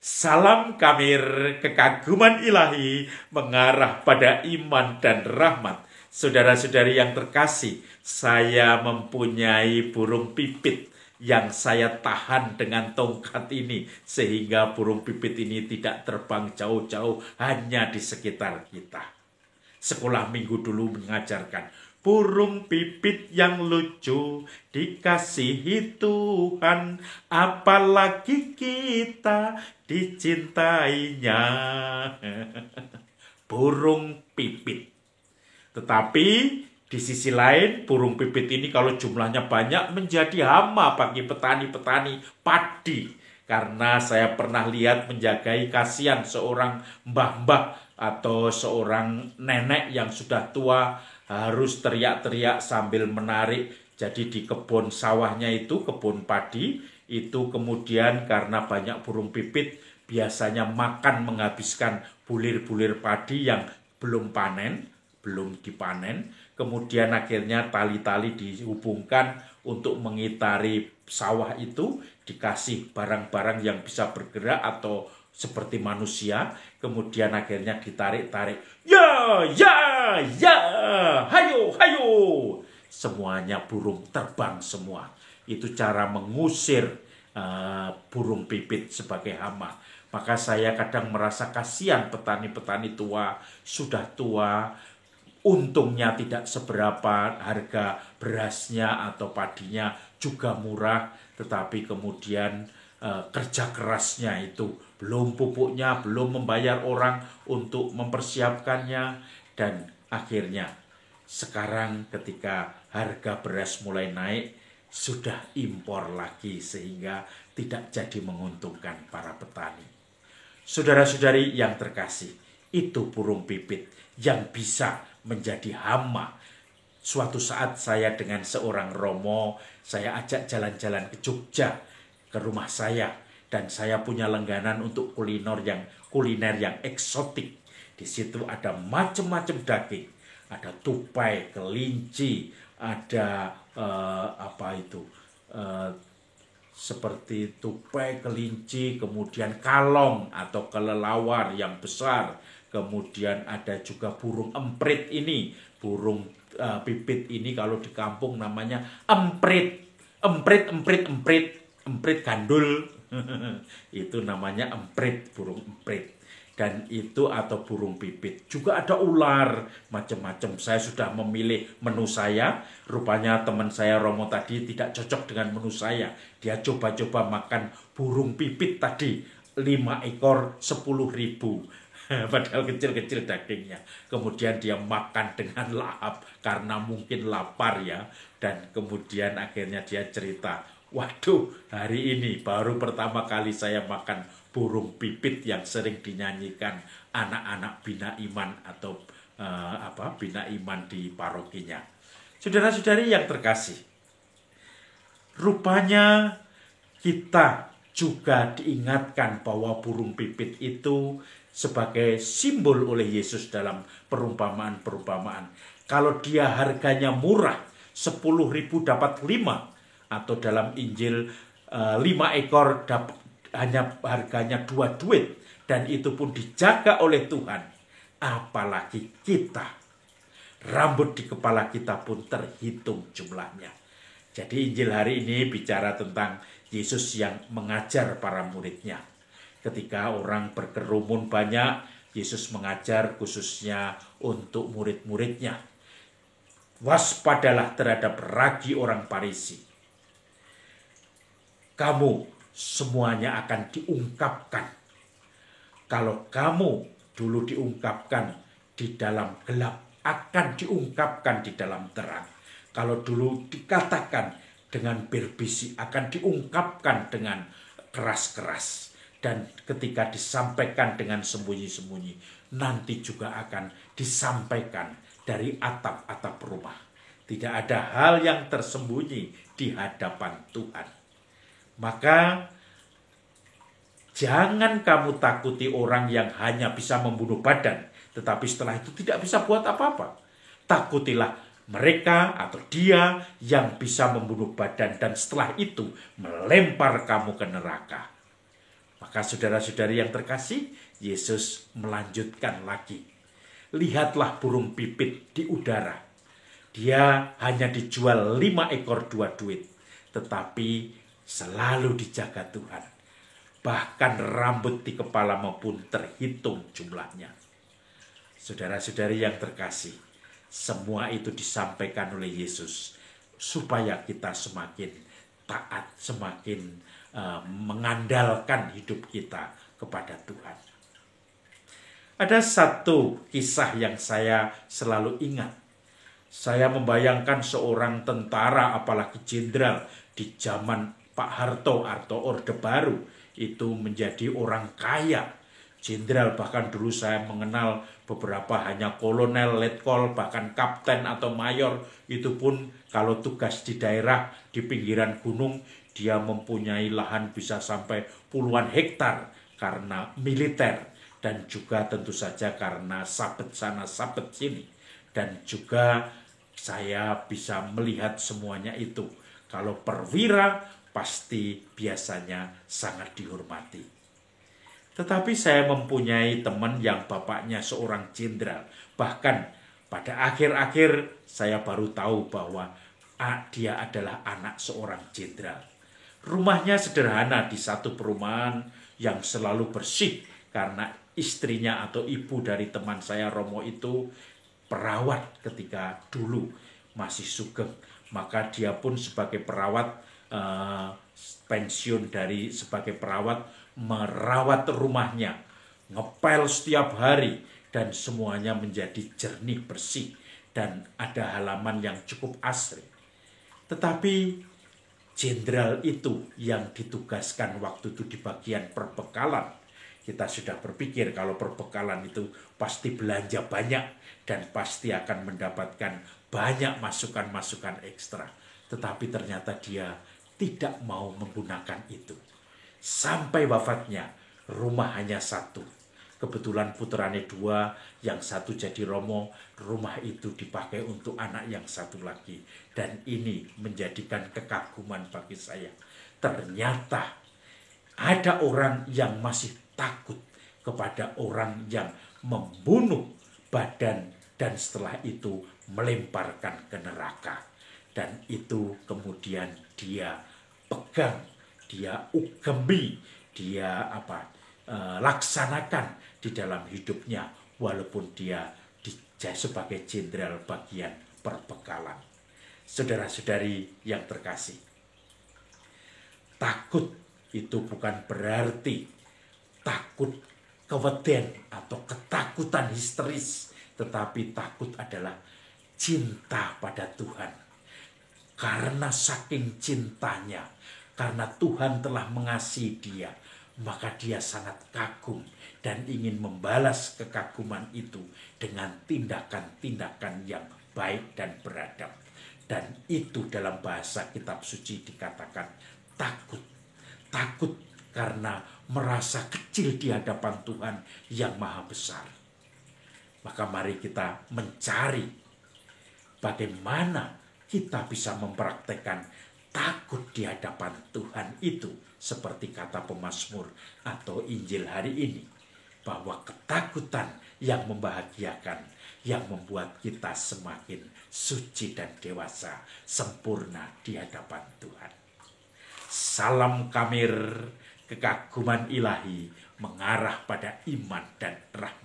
Salam Kamir, kekaguman ilahi mengarah pada iman dan rahmat. Saudara-saudari yang terkasih, saya mempunyai burung pipit yang saya tahan dengan tongkat ini, sehingga burung pipit ini tidak terbang jauh-jauh, hanya di sekitar kita. Sekolah minggu dulu mengajarkan, burung pipit yang lucu dikasihi Tuhan, apalagi kita dicintainya. Burung pipit. Tetapi di sisi lain, burung pipit ini kalau jumlahnya banyak menjadi hama bagi petani-petani padi. Karena saya pernah lihat menjagai kasihan seorang mbah-mbah atau seorang nenek yang sudah tua harus teriak-teriak sambil menarik. Jadi di kebun sawahnya itu, kebun padi, itu kemudian karena banyak burung pipit biasanya makan menghabiskan bulir-bulir padi yang belum dipanen. Kemudian akhirnya tali-tali dihubungkan untuk mengitari sawah itu, dikasih barang-barang yang bisa bergerak atau seperti manusia, kemudian akhirnya ditarik-tarik. Ya, ya, ya, hayo, hayo. Semuanya burung terbang semua. Itu cara mengusir burung pipit sebagai hama. Maka saya kadang merasa kasihan petani-petani tua, sudah tua, untungnya tidak seberapa, harga berasnya atau padinya juga murah, tetapi kemudian kerja kerasnya itu belum, pupuknya belum, membayar orang untuk mempersiapkannya, dan akhirnya sekarang ketika harga beras mulai naik sudah impor lagi sehingga tidak jadi menguntungkan para petani. Saudara-saudari yang terkasih, itu burung pipit yang bisa menjadi hama. Suatu saat saya dengan seorang romo, saya ajak jalan-jalan ke Jogja, ke rumah saya, dan saya punya langganan untuk kuliner yang eksotik. Di situ ada macam-macam daging, ada tupai, kelinci, ada seperti tupai, kelinci, kemudian kalong atau kelelawar yang besar, kemudian ada juga burung emprit ini, burung pipit ini kalau di kampung namanya emprit, emprit gandul. Itu namanya emprit, burung emprit. Dan itu atau burung pipit. Juga ada ular, macam-macam. Saya sudah memilih menu saya. Rupanya teman saya Romo tadi tidak cocok dengan menu saya. Dia coba-coba makan burung pipit tadi. 5 ekor 10.000. Padahal kecil-kecil dagingnya. Kemudian dia makan dengan lahap karena mungkin lapar ya. Dan kemudian akhirnya dia cerita, waduh, hari ini baru pertama kali saya makan burung pipit yang sering dinyanyikan anak-anak Bina Iman atau Bina Iman di parokinya. Saudara-saudari yang terkasih, rupanya kita juga diingatkan bahwa burung pipit itu sebagai simbol oleh Yesus dalam perumpamaan-perumpamaan. Kalau dia harganya murah, 10.000 dapat 5, atau dalam Injil 5 ekor hanya harganya 2 duit, dan itu pun dijaga oleh Tuhan. Apalagi kita, rambut di kepala kita pun terhitung jumlahnya. Jadi Injil hari ini bicara tentang Yesus yang mengajar para muridnya. Ketika orang berkerumun banyak, Yesus mengajar khususnya untuk murid-muridnya. Waspadalah terhadap ragi orang Farisi. Kamu semuanya akan diungkapkan. Kalau kamu dulu diungkapkan di dalam gelap, akan diungkapkan di dalam terang. Kalau dulu dikatakan dengan berbisik, akan diungkapkan dengan keras-keras. Dan ketika disampaikan dengan sembunyi-sembunyi, nanti juga akan disampaikan dari atap-atap rumah. Tidak ada hal yang tersembunyi di hadapan Tuhan. Maka jangan kamu takuti orang yang hanya bisa membunuh badan, tetapi setelah itu tidak bisa buat apa-apa. Takutilah mereka atau dia yang bisa membunuh badan dan setelah itu melempar kamu ke neraka. Maka saudara-saudari yang terkasih, Yesus melanjutkan lagi. Lihatlah burung pipit di udara. Dia hanya dijual 5 ekor 2 duit. Tetapi selalu dijaga Tuhan. Bahkan rambut di kepalamu pun terhitung jumlahnya. Saudara-saudari yang terkasih, semua itu disampaikan oleh Yesus supaya kita semakin taat, semakin mengandalkan hidup kita kepada Tuhan. Ada satu kisah yang saya selalu ingat. Saya membayangkan seorang tentara, apalagi jenderal di zaman Pak Harto atau Orde Baru, itu menjadi orang kaya. Jenderal, bahkan dulu saya mengenal beberapa hanya kolonel, letkol, bahkan kapten atau mayor. Itu pun kalau tugas di daerah di pinggiran gunung, dia mempunyai lahan bisa sampai puluhan hektar karena militer. Dan juga tentu saja karena sabet sana sabet sini. Dan juga saya bisa melihat semuanya itu. Kalau perwira pasti biasanya sangat dihormati. Tetapi saya mempunyai teman yang bapaknya seorang jenderal. Bahkan pada akhir-akhir saya baru tahu bahwa dia adalah anak seorang jenderal. Rumahnya sederhana di satu perumahan yang selalu bersih karena istrinya atau ibu dari teman saya Romo itu perawat ketika dulu masih sugeng. Maka dia pun sebagai perawat pensiun dari sebagai perawat merawat rumahnya, ngepel setiap hari dan semuanya menjadi jernih bersih dan ada halaman yang cukup asri. Tetapi jenderal itu yang ditugaskan waktu itu di bagian perbekalan. Kita sudah berpikir kalau perbekalan itu pasti belanja banyak dan pasti akan mendapatkan banyak masukan-masukan ekstra. Tetapi ternyata dia tidak mau menggunakan itu. Sampai wafatnya, rumah hanya satu. Kebetulan putranya 2, yang satu jadi Romo, rumah itu dipakai untuk anak yang satu lagi. Dan ini menjadikan kekaguman bagi saya. Ternyata ada orang yang masih takut kepada orang yang membunuh badan dan setelah itu melemparkan ke neraka. Dan itu kemudian dia pegang, dia ugembi, dia laksanakan di dalam hidupnya walaupun dia sebagai jenderal bagian perbekalan. Saudara-saudari yang terkasih, takut itu bukan berarti takut keweden atau ketakutan histeris, tetapi takut adalah cinta pada Tuhan. Karena saking cintanya, karena Tuhan telah mengasihi dia, maka dia sangat kagum dan ingin membalas kekaguman itu dengan tindakan-tindakan yang baik dan beradab. Dan itu dalam bahasa kitab suci dikatakan takut. Takut karena merasa kecil di hadapan Tuhan yang maha besar. Maka mari kita mencari bagaimana kita bisa mempraktekkan takut di hadapan Tuhan itu. Seperti kata pemazmur atau Injil hari ini. Bahwa ketakutan yang membahagiakan, yang membuat kita semakin suci dan dewasa, sempurna di hadapan Tuhan. Salam kamir, kekaguman ilahi mengarah pada iman dan rahmat.